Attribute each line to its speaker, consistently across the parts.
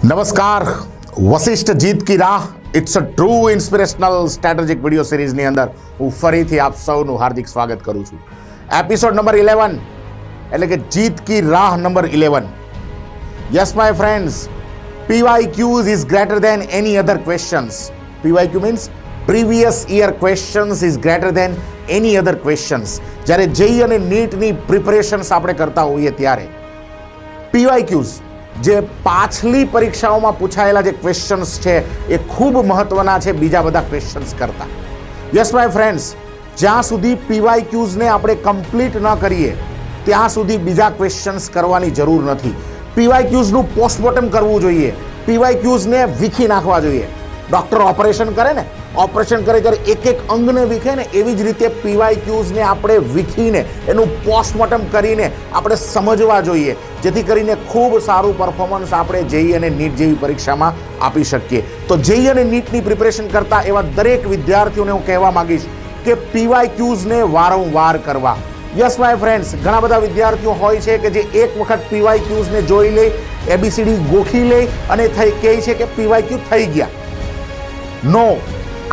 Speaker 1: નમસ્કાર, વશિષ્ઠ જીત કી રાહ it's a true inspirational strategic video સિરીઝની અંદર હું ફરીથી આપ સૌનું હાર્દિક સ્વાગત કરું છું. એપિસોડ નંબર 11 એટલે કે જીત કી રાહ number 11. Yes my friends, P.Y.Q is greater than any other questions. P.Y.Q means previous year questions is greater than any other questions. જ્યારે જેઈ અને નીટની પ્રિપરેશન્સ આપણે કરતા હોઈએ ત્યારે P.Y.Qs જે પાછલી પરીક્ષાઓમાં પૂછાયેલા જે ક્વેશ્ચન્સ છે એ ખૂબ મહત્વના છે બીજા બધા ક્વેશ્ચન્સ કરતાં. યસ માય ફ્રેન્ડ્સ, જ્યાં સુધી P.Y.Qsને આપણે કમ્પ્લીટ ન કરીએ ત્યાં સુધી બીજા ક્વેશ્ચન્સ કરવાની જરૂર નથી. P.Y.Qsનું પોસ્ટમોર્ટમ કરવું જોઈએ, P.Y.Qsને વીખી નાખવા જોઈએ. ડૉક્ટર ઓપરેશન કરે ને, ઓપરેશન કરે ત્યારે એક એક અંગને વીખે ને, એવી જ રીતે P.Y.Qsને આપણે વીખીને એનું પોસ્ટમોર્ટમ કરીને આપણે સમજવા જોઈએ, જેથી કરીને ખૂબ સારું પરફોર્મન્સ આપણે જેઈ અને નીટ જેવી પરીક્ષામાં આપી શકીએ. તો જેઈ અને નીટની પ્રિપરેશન કરતા એવા દરેક વિદ્યાર્થીઓને હું કહેવા માંગીશ કે P.Y.Qsને વારંવાર કરવા. યસ માય ફ્રેન્ડ્સ, ઘણા બધા વિદ્યાર્થીઓ હોય છે કે જે એક વખત P.Y.Qsને જોઈ લે, ABCD ગોખી લે અને કહે છે કે P.Y.Q થઈ ગયા. નો,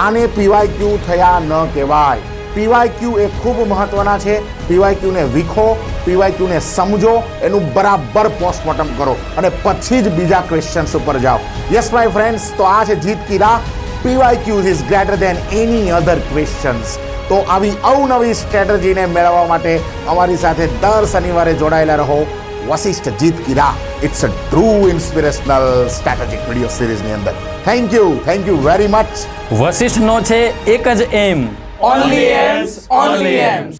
Speaker 1: આને P.Y.Q થયા ન કહેવાય. P.Y.Q એ ખૂબ મહત્વના છે. P.Y.Qને વીખો, P.Y.Qને સમજો, એનું બરાબર પોસ્ટમોર્ટમ કરો અને પછી જ બીજા ક્વેશ્ચન્સ ઉપર જાઓ. યસ માય ફ્રેન્ડ્સ, તો આ છે જીત કી રાહ. P.Y.Q is greater than any other questions. તો આવી અવનવી સ્ટ્રેટેજીને મેળવવા માટે અમારી સાથે દર શનિવારે જોડાયેલા રહો. વશિષ્ઠ જીત કી રાહ it's a true inspirational strategic video સિરીઝની અંદર. Thank you very much.
Speaker 2: વશિષ્ઠનો છે એક જ એમ,
Speaker 3: Only M's, only M's.